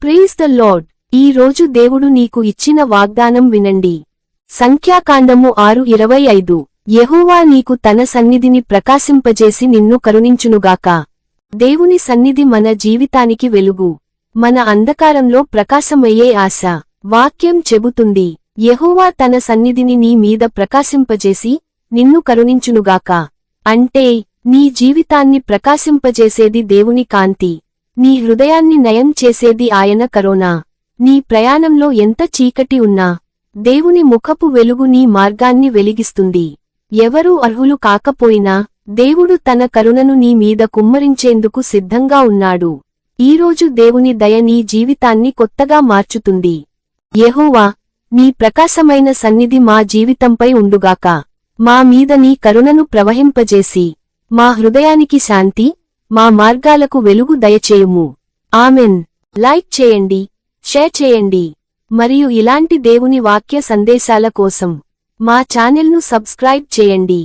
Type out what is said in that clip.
Praise the lord. ఈ రోజు దేవుడు నీకు ఇచ్చిన వాగ్దానం వినండి. సంఖ్యాకాండము 6:25. యెహోవా నీకు తన సన్నిధిని ప్రకాశింపజేసి నిన్ను కరుణించునుగాక. దేవుని సన్నిధి మన జీవితానికి వెలుగు, మన అంధకారంలో ప్రకాశమయ్యే ఆశ. వాక్యం చెబుతుంది, యెహోవా తన సన్నిధిని నీ మీద ప్రకాశింపజేసి నిన్ను కరుణించునుగాక. అంటే నీ జీవితాన్ని ప్రకాశింపజేసేది దేవుని కాంతి, నీ హృదయాన్ని నయం చేసేది ఆయన కరుణ. నీ ప్రయాణంలో ఎంత చీకటి ఉన్నా దేవుని ముఖపు వెలుగు నీ మార్గాన్ని వెలిగిస్తుంది. ఎవరూ అర్హులు కాకపోయినా దేవుడు తన కరుణను నీ మీద కుమ్మరించేందుకు సిద్ధంగా ఉన్నాడు. ఈరోజు దేవుని దయ నీ జీవితాన్ని కొత్తగా మార్చుతుంది. యెహోవా, నీ ప్రకాశమైన సన్నిధి మా జీవితంపై ఉండుగాక. మా మీద నీ కరుణను ప్రవహింపజేసి మా హృదయానికి శాంతి, మా మార్గాలకు వెలుగు దయచేయుము. ఆమెన్. లైక్ చేయండి, షేర్ చేయండి, మరియు ఇలాంటి దేవుని వాక్య సందేశాల కోసం మా ఛానెల్ను సబ్స్క్రైబ్ చేయండి.